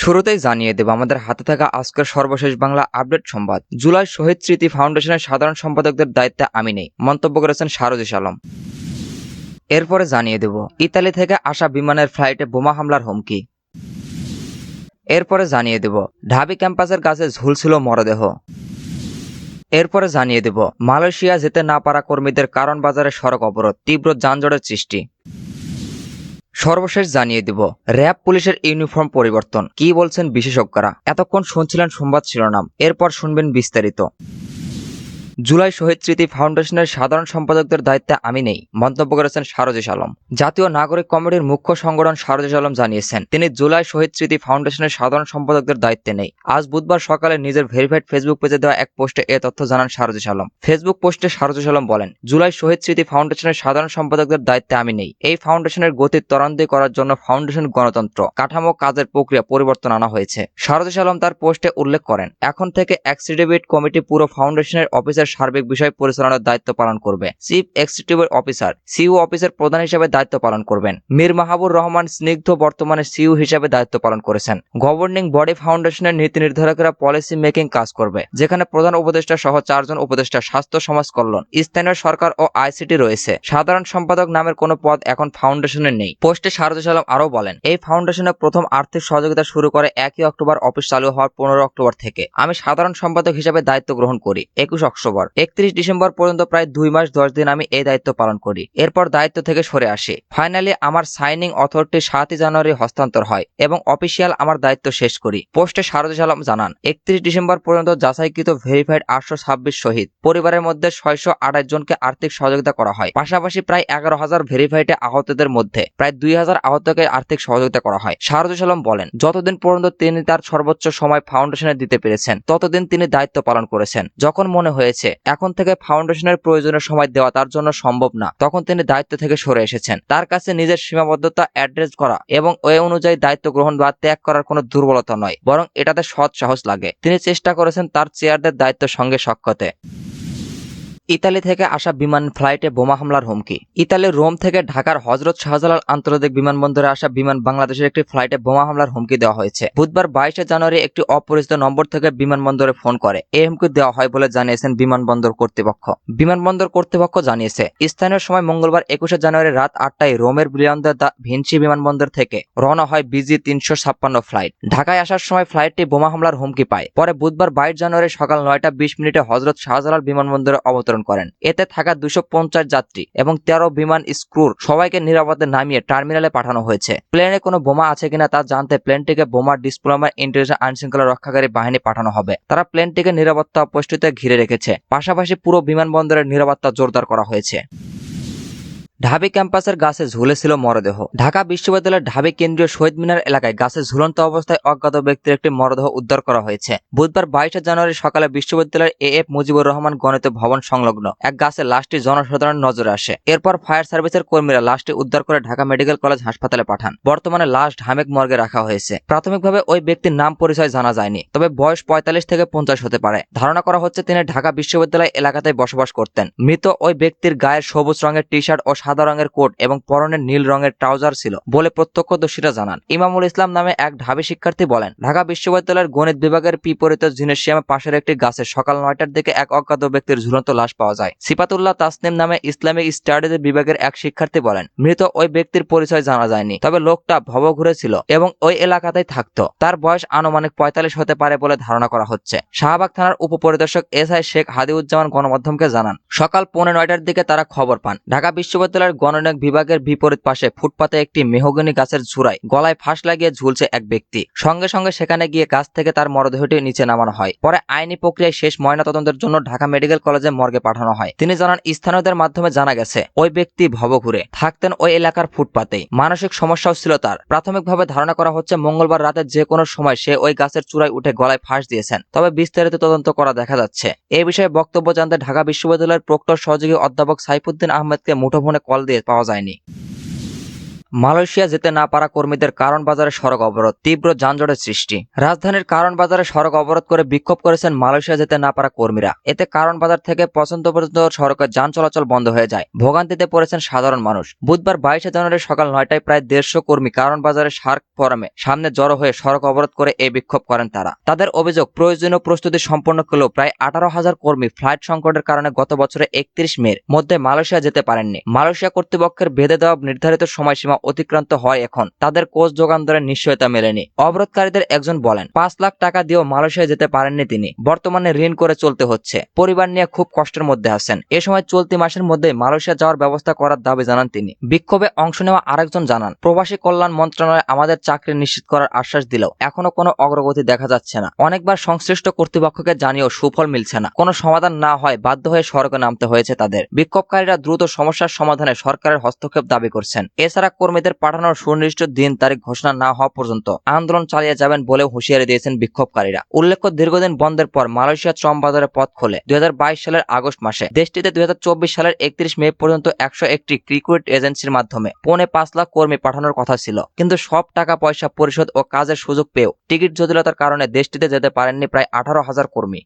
শুরুতেই জানিয়ে দেব আমাদের হাতে থাকা আজকের সর্বশেষ বাংলা আপডেট সংবাদ। জুলাই শহীদ স্মৃতি ফাউন্ডেশনের সাধারণ সম্পাদকদের দায়িত্বে আমি নেই, মন্তব্য করেছেন সারোজিস আলম। এরপরে জানিয়ে দেব ইতালি থেকে আসা বিমানের ফ্লাইটে বোমা হামলার হুমকি। এরপরে জানিয়ে দেব ঢাবি ক্যাম্পাসের কাছে ঝুলছিল মরদেহ। এরপরে জানিয়ে দেব মালয়েশিয়া যেতে না পারা কর্মীদের কারণ বাজারে সড়ক অবরোধ, তীব্র যানজটের সৃষ্টি। সর্বশেষ জানিয়ে দেব র্যাব পুলিশের ইউনিফর্ম পরিবর্তন, কি বলছেন বিশেষজ্ঞরা। এতক্ষণ শুনছিলেন সংবাদ শিরোনাম, এরপর শুনবেন বিস্তারিত। জুলাই শহীদ স্মৃতি ফাউন্ডেশনের সাধারণ সম্পাদকদের দায়িত্বে আমি নেই, মন্তব্য করেছেন সারোজিস আলম। জাতীয় নাগরিক কমিটির মুখ্য সংগঠন সারোজিস আলম জানিয়েছেন তিনি জুলাই শহীদ স্মৃতি ফাউন্ডেশনের সাধারণ সম্পাদকদের দায়িত্বে নেই। আজ বুধবার সকালে নিজের ভেরিফাইড ফেসবুক পেজে দেওয়া এক পোস্টে এ তথ্য জানান সারোজিস আলম। ফেসবুক পোস্টে সারোজিস আলম বলেন, জুলাই শহীদ স্মৃতি ফাউন্ডেশনের সাধারণ সম্পাদকদের দায়িত্বে আমি নেই। এই ফাউন্ডেশনের গতি ত্বরান্বিত করার জন্য ফাউন্ডেশন গণতন্ত্র কাঠামো কাজের প্রক্রিয়া পরিবর্তন আনা হয়েছে। সারোজিস আলম তার পোস্টে উল্লেখ করেন, এখন থেকে এক্সিকিউটিভ কমিটি পুরো ফাউন্ডেশনের অফিসের সার্বিক বিষয় পরিচালনার দায়িত্ব পালন করবে। চিফ এক্সিকিউটিভ অফিসার সিইও অফিসের প্রধান হিসেবে দায়িত্ব পালন করবেন। মীর মাহবুর রহমান স্নিগ্ধ বর্তমানে সিইও হিসেবে দায়িত্ব পালন করেছেন। গভর্নিং বডি ফাউন্ডেশনের নীতি নির্ধারকরা পলিসি মেকিং কাজ করবে, যেখানে প্রধান উপদেষ্টা সহ 4 জন উপদেষ্টা, স্বাস্থ্য, সমাজ কল্যাণ, স্থানীয় সরকার ও আইসিটি রয়েছে। সাধারণ সম্পাদক নামের কোনো পদ এখন ফাউন্ডেশনে নেই। পোস্টে সারোজিস আলম আরও বলেন, এই ফাউন্ডেশনে প্রথম আর্থিক সহযোগিতা শুরু করে 1 অক্টোবর অফিস চালু হওয়ার 15 অক্টোবর থেকে। আমি সাধারণ সম্পাদক হিসেবে দায়িত্ব গ্রহণ করি 21 অক্টোবর। 31 ডিসেম্বর পর্যন্ত প্রায় 2 মাস 10 দিন আমি এই দায়িত্ব পালন করি। এরপর দায়িত্ব থেকে সরে আসি। ফাইনালি আমার সাইনিং অথরিটি 7 জানুয়ারি হস্তান্তর হয় এবং অফিসিয়াল আমার দায়িত্ব শেষ করি। পোস্টে সারোজিস আলম জানান, 31 ডিসেম্বর পর্যন্ত যাচাইকৃত ভেরিফাইড 826 শহীদ পরিবারের মধ্যে 628 জনকে আর্থিক সহযোগিতা করা হয়। পাশাপাশি প্রায় 11,000 ভেরিফাইডে আহতদের মধ্যে প্রায় 2,000 আহতকে আর্থিক সহযোগিতা করা হয়। সারোজিস আলম বলেন, যতদিন পর্যন্ত তিনি তার সর্বোচ্চ সময় ফাউন্ডেশনে দিতে পেরেছেন ততদিন তিনি দায়িত্ব পালন করেছেন। যখন মনে হয়েছে এখন থেকে ফাউন্ডেশনের প্রয়োজনীয় সময় দেওয়া তার জন্য সম্ভব না, তখন তিনি দায়িত্ব থেকে সরে এসেছেন। তার কাছে নিজের সীমাবদ্ধতা অ্যাড্রেস করা এবং ওই অনুযায়ী দায়িত্ব গ্রহণ বা ত্যাগ করার কোনো দুর্বলতা নয়, বরং এটাতে সৎ সাহস লাগে। তিনি চেষ্টা করেছেন তার চেয়ারদের দায়িত্বের সঙ্গে সক্ষতে। ইতালি থেকে আসা বিমান ফ্লাইটে বোমা হামলার হুমকি। ইতালির রোম থেকে ঢাকার হযরত শাহজালাল আন্তর্জাতিক বিমানবন্দরে আসা বিমান বাংলাদেশের একটি ফ্লাইটে বোমা হামলার হুমকি দেওয়া হয়েছে। বুধবার 22 জানুয়ারি একটি অপরিচিত নম্বর থেকে বিমানবন্দরে ফোন করে এই হুমকি দেওয়া হয় বলে জানিয়েছেন বিমানবন্দর কর্তৃপক্ষ। বিমানবন্দর কর্তৃপক্ষ জানিয়েছে, স্থানীয় সময় মঙ্গলবার 21 জানুয়ারি রাত 8টায় রোমের ব্রিয়ান্দা দা ভিনসি বিমানবন্দর থেকে রওনা হয় বিজি 356 ফ্লাইট। ঢাকায় আসার সময় ফ্লাইটটি বোমা হামলার হুমকি পায়। পরে বুধবার 22 জানুয়ারি সকাল 9টা 20 হযরত শাহজালাল বিমানবন্দরে অবতরণ করেন। এতে থাকা 250 যাত্রী এবং 13 বিমান স্ক্রুর সবাইকে নিরাপদে নামিয়ে টার্মিনালে পাঠানো হয়েছে। প্লেনে কোনো বোমা আছে কিনা তা জানতে প্লেনটিকে বোমা ডিসপ্লোমার ইন্টেলিজেন্স আইনশৃঙ্খলা রক্ষাকারী বাহিনী পাঠানো হবে। তারা প্লেনটিকে নিরাপত্তা পরিস্থিতিতে ঘিরে রেখেছে। পাশাপাশি পুরো বিমানবন্দরের নিরাপত্তা জোরদার করা হয়েছে। ঢাবি ক্যাম্পাসের গাছে ঝুলেছিল মরদেহ। ঢাকা বিশ্ববিদ্যালয়ের ঢাবি কেন্দ্রীয় শহীদ মিনার এলাকায় গাছে ঝুলন্ত অবস্থায় অজ্ঞাত ব্যক্তির একটি মরদেহ উদ্ধার করা হয়েছে। বুধবার 22 জানুয়ারি সকালে বিশ্ববিদ্যালয়ের এএফ মুজিবুর রহমান গণিত ভবন সংলগ্ন এক গাছে লাশটি জনসাধারণের নজরে আসে। এরপর ফায়ার সার্ভিসের কর্মীরা লাশটি উদ্ধার করে ঢাকা মেডিকেল কলেজ হাসপাতালে পাঠান। বর্তমানে লাশ ঢামেক মর্গে রাখা হয়েছে। প্রাথমিকভাবে ওই ব্যক্তির নাম পরিচয় জানা যায়নি, তবে বয়স 45 থেকে 50 হতে পারে। ধারণা করা হচ্ছে তিনি ঢাকা বিশ্ববিদ্যালয় এলাকাতে বসবাস করতেন। মৃত ওই ব্যক্তির গায়ের সবুজ রঙের টি শার্ট ও সাদা রঙের কোট এবং পরনের নীল রঙের ট্রাউজার ছিল বলে প্রত্যক্ষদর্শীরা জানান। ইমামুল ইসলাম নামে এক ঢাবি শিক্ষার্থী বলেন, ঢাকা বিশ্ববিদ্যালয়ের গণিত বিভাগের বিপরীত জিমনেসিয়ামে পাশের একটি গাছে সকাল 9টার দিকে এক অজ্ঞাত ব্যক্তির ঝুলন্ত লাশ পাওয়া যায়। সিফাতুল্লাহ তাসনিম নামে ইসলামিক স্টাডিজ বিভাগের এক শিক্ষার্থী বলেন, মৃত ওই ব্যক্তির পরিচয় জানা যায়নি, তবে লোকটা ভবঘুরে ছিল এবং ওই এলাকাতেই থাকতো। তার বয়স আনুমানিক 45 হতে পারে বলে ধারণা করা হচ্ছে। শাহবাগ থানার উপপরিদর্শক এসআই শেখ হাদিউজ্জামান গণমাধ্যমকে জানান, সকাল 9:45টার দিকে তারা খবর পান ঢাকা বিশ্ববিদ্যালয়ের গণিত বিভাগের বিপরীত পাশে ফুটপাতে একটি মেহগনি গাছের ঝুড়ায় গলায় ফাঁস লাগিয়ে ঝুলছে এক ব্যক্তি। সঙ্গে সঙ্গে সেখানে গিয়ে গাছ থেকে তার মরদেহটি নিচে নামানো হয়। পরে আইনি প্রক্রিয়ায় শেষ ময়নাতদন্তের জন্য ঢাকা মেডিকেল কলেজে মর্গে পাঠানো হয়। তিনি জানান, স্থানীয়দের মাধ্যমে জানা গেছে ওই ব্যক্তি ভবঘুরে থাকতেন ওই এলাকার ফুটপাতেই। মানসিক সমস্যাও ছিল তার। প্রাথমিকভাবে ধারণা করা হচ্ছে মঙ্গলবার রাতে যে কোনো সময় সে ওই গাছের চূড়ায় উঠে গলায় ফাঁস দিয়েছেন, তবে বিস্তারিত তদন্ত করা দেখা যাচ্ছে। এই বিষয়ে বক্তব্য জানতে ঢাকা বিশ্ববিদ্যালয়ের প্রক্টর সহযোগী অধ্যাপক সাইফুদ্দিন আহমেদকে মুঠোফোনে কল দিয়ে পাওয়া যায়নি। মালয়েশিয়া যেতে না পারা কর্মীদের কারণ বাজারে সড়ক অবরোধ, তীব্র যানজটের সৃষ্টি। রাজধানীর কারণ বাজারে সড়ক অবরোধ করে বিক্ষোভ করেছেন মালয়েশিয়া যেতে না পারা কর্মীরা। এতে কারণ বাজার থেকে পছন্দ পর্যন্ত সড়কের যান চলাচল বন্ধ হয়ে যায়। ভোগান্তিতে পড়েছেন সাধারণ মানুষ। বুধবার 22 জানুয়ারি সকাল 9টায় প্রায় 150 কর্মী কারণ বাজারে শার্ক ফোরামে সামনে জড়ো হয়ে সড়ক অবরোধ করে এই বিক্ষোভ করেন তারা। তাদের অভিযোগ, প্রয়োজনীয় প্রস্তুতি সম্পন্ন করলেও প্রায় 18,000 কর্মী ফ্লাইট সংকটের কারণে গত বছরের 31 মের মধ্যে মালয়েশিয়া যেতে পারেননি। মালয়েশিয়া কর্তৃপক্ষের বেঁধে দেওয়া নির্ধারিত সময়সীমা অতিক্রান্ত হয় এখন তাদের কোচ যোগান ধরে নিশ্চয়তা মেলেনি। অবরোধকারীদের একজন বলেন, 5 লাখ টাকা দিয়েও মালয়েশিয়া যেতে পারেননি তিনি। বর্তমানে ঋণ করে চলতে হচ্ছে। পরিবার নিয়ে খুব কষ্টের মধ্যে আছেন। এ সময় চলতি মাসের মধ্যে মালয়েশিয়া যাওয়ার ব্যবস্থা করার দাবি জানান তিনি। বিক্ষোভে অংশ নেওয়া আরেকজন জানান, প্রবাসী কল্যাণ মন্ত্রণালয় আমাদের চাকরি নিশ্চিত করার আশ্বাস দিলেও এখনো কোনো অগ্রগতি দেখা যাচ্ছে না। অনেকবার সংশ্লিষ্ট কর্তৃপক্ষকে জানিয়েও সুফল মিলছে না। কোনো সমাধান না হয় বাধ্য হয়ে সড়কে নামতে হয়েছে তাদের। বিক্ষোভকারীরা দ্রুত সমস্যার সমাধানে সরকারের হস্তক্ষেপ দাবি করছেন। এছাড়া কর্মীদের পাঠানোর সুনির্দিষ্ট দিন তারিখ ঘোষণা না হওয়া পর্যন্ত আন্দোলন চালিয়ে যাবেন বলেও হুঁশিয়ারি দিয়েছেন বিক্ষোভকারীরা। উল্লেখ্য, দীর্ঘদিন বন্ধের পর মালয়েশিয়া শ্রম বাজারে পথ খোলে 2022 সালের আগস্ট মাসে। দেশটিতে 2024 সালের 31 মে পর্যন্ত 101টি রিক্রুট এজেন্সির মাধ্যমে 5.5 লাখ কর্মী পাঠানোর কথা ছিল। কিন্তু সব টাকা পয়সা পরিশোধ ও কাজের সুযোগ পেয়েও টিকিট জটিলতার কারণে দেশটিতে যেতে পারেননি প্রায় 18,000 কর্মী।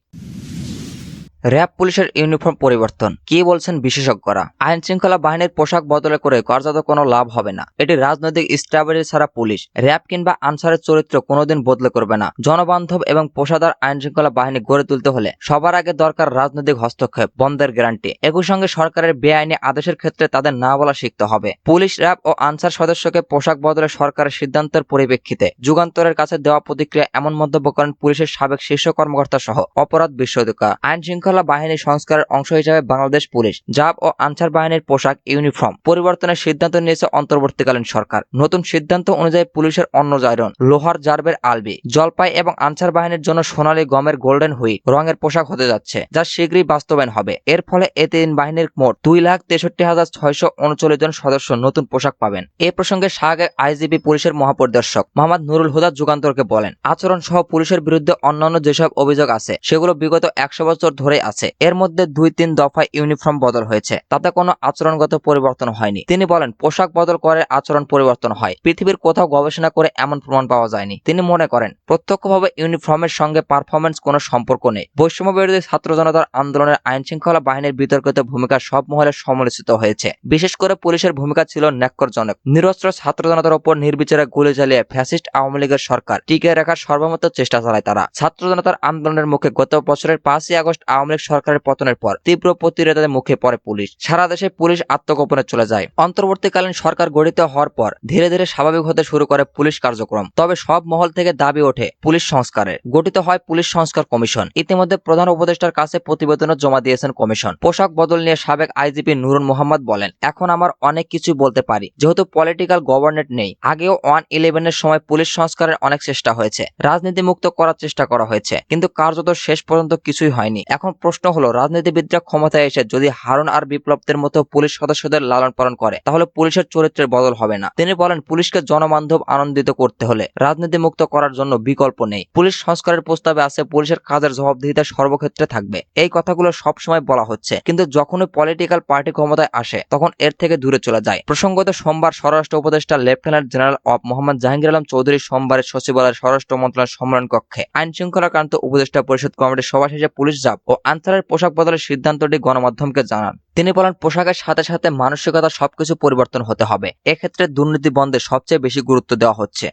র্যাব পুলিশের ইউনিফর্ম পরিবর্তন, কি বলছেন বিশেষজ্ঞরা? আইন শৃঙ্খলা বাহিনীর পোশাক বদলে করে কার্যত কোনো লাভ হবে না। এটি রাজনৈতিক স্ট্র্যাটেজি ছাড়া পুলিশ, র্যাব কিংবা আনসারের চরিত্র কোনোদিন বদলে করবে না। জনবান্ধব এবং পেশাদার আইন শৃঙ্খলা বাহিনী গড়ে তুলতে হলে সবার আগে দরকার রাজনৈতিক হস্তক্ষেপ বন্ধের গ্যারান্টি। একই সঙ্গে সরকারের বেআইনি আদেশের ক্ষেত্রে তাদের না বলা শিখতে হবে। পুলিশ, র্যাব ও আনসার সদস্যকে পোশাক বদলে সরকারের সিদ্ধান্তের পরিপ্রেক্ষিতে যুগান্তরের কাছে দেওয়া প্রতিক্রিয়া এমন মন্তব্য করেন পুলিশের সাবেক শীর্ষ কর্মকর্তা সহ অপরাধ বিশেষজ্ঞ। আইন শৃঙ্খলা বাহিনী সংস্কারের অংশ হিসেবে বাংলাদেশ পুলিশ, র্যাব ও আনসার বাহিনীর পোশাক ইউনিফর্ম পরিবর্তনের সিদ্ধান্ত নিয়েছে অন্তর্বর্তীকালীন সরকার। নতুন সিদ্ধান্ত অনুযায়ী পুলিশের অন্য আয়রন, লোহার জার্বের আলবি, জলপাই এবং আনসার বাহিনীর জন্য সোনালী গমের গোল্ডেন হুইট রঙের পোশাক হতে যাচ্ছে, যা শীঘ্রই বাস্তবায়ন হবে। এর ফলে এ তিন বাহিনীর মোট 2,63,639 জন সদস্য নতুন পোশাক পাবেন। এ প্রসঙ্গে সাবেক আইজিপি পুলিশের মহাপরিদর্শক মোহাম্মদ নুরুল হুদা যুগান্তরকে বলেন, আচরণ সহ পুলিশের বিরুদ্ধে অন্যান্য যেসব অভিযোগ আছে সেগুলো বিগত 100 বছর ধরে আছে। এর মধ্যে 2-3 দফায় ইউনিফর্ম বদল হয়েছে, তাতে কোনো আচরণগত পরিবর্তন হয়নি। তিনি বলেন, পোশাক বদল করে আচরণ পরিবর্তন হয়, পৃথিবীর কোথাও গবেষণা করে এমন প্রমাণ পাওয়া যায়নি। তিনি মনে করেন, প্রত্যক্ষভাবে ইউনিফর্মের সঙ্গে পারফরমেন্স কোনো সম্পর্ক নেই। বৈষম্য বিরোধী ছাত্র জনতার আন্দোলনের আইন শৃঙ্খলা বাহিনীর বিতর্কিত ভূমিকা সব মহলে সমালোচিত হয়েছে। বিশেষ করে পুলিশের ভূমিকা ছিল ন্যাক্কারজনক। নিরস্ত্র ছাত্র জনতার উপর নির্বিচারে গুলি চালিয়ে ফ্যাসিস্ট আওয়ামী লীগের সরকার টিকিয়ে রাখার সর্বমত চেষ্টা চালায় তারা। ছাত্র জনতার আন্দোলনের মুখে গত বছরের 5ই আগস্ট আওয়ামী লীগ সরকারের পতনের পর তীব্র প্রতিরোধের মুখে পড়ে পুলিশ। সারা দেশে পুলিশ আত্মগোপনে চলে যায়। অন্তর্বর্তীকালীন সরকার গঠিত হওয়ার পর ধীরে ধীরে স্বাভাবিক হতে শুরু করে পুলিশ কার্যক্রম। তবে সব মহল থেকে দাবি ওঠে পুলিশ সংস্কারের। গঠিত হয় পুলিশ সংস্কার কমিশন। ইতিমধ্যে প্রধান উপদেষ্টার কাছে প্রতিবেদনও জমা দিয়েছেন কমিশন। পোশাক বদল নিয়ে সাবেক আইজিপি নুরুল মোহাম্মদ বলেন, এখন আমার অনেক কিছু বলতে পারি, যেহেতু পলিটিক্যাল গভর্নেন্স নেই। আগেও 1/11-এর সময় পুলিশ সংস্কারের অনেক চেষ্টা হয়েছে, রাজনীতি মুক্ত করার চেষ্টা করা হয়েছে, কিন্তু কার্যত শেষ পর্যন্ত কিছুই হয়নি। এখন প্রশ্ন হলো, রাজনীতিবিদরা ক্ষমতায় এসে যদি হারুন আর বিপ্লবদের মতো পুলিশ সদস্যদের লালন পালন করে, তাহলে পুলিশের চরিত্রের বদল হবে না। তিনি বলেন, পুলিশকে জনবান্ধব আনন্দিত করতে হলে রাজনীতি মুক্ত করার জন্য বিকল্প নেই। পুলিশ সংস্কারের প্রস্তাবে আছে পুলিশের কাজের জবাবদিহিতা সর্বক্ষেত্রে থাকবে। এই কথাগুলো সবসময় বলা হচ্ছে, কিন্তু যখনই পলিটিক্যাল পার্টি ক্ষমতায় আসে তখন এর থেকে দূরে চলে যায়। প্রসঙ্গত, সোমবার স্বরাষ্ট্র উপদেষ্টা lieutenant general of Mohammad Jahangir Alam Chowdhury সোমবারের সচিবালয়ের স্বরাষ্ট্র মন্ত্রণালয় সম্মেলন কক্ষে আইন শৃঙ্খলাক্রান্ত উপদেষ্টা পরিষদ কমিটির সভা শেষে পুলিশ, র্যাব ও আনসারের পোশাক বদলের সিদ্ধান্তটি গণমাধ্যমকে জানান। তিনি বলেন, পোশাকের সাথে সাথে মানসিকতা সবকিছু পরিবর্তন হতে হবে। এক্ষেত্রে দুর্নীতি বন্ধে সবচেয়ে বেশি গুরুত্ব দেওয়া হচ্ছে।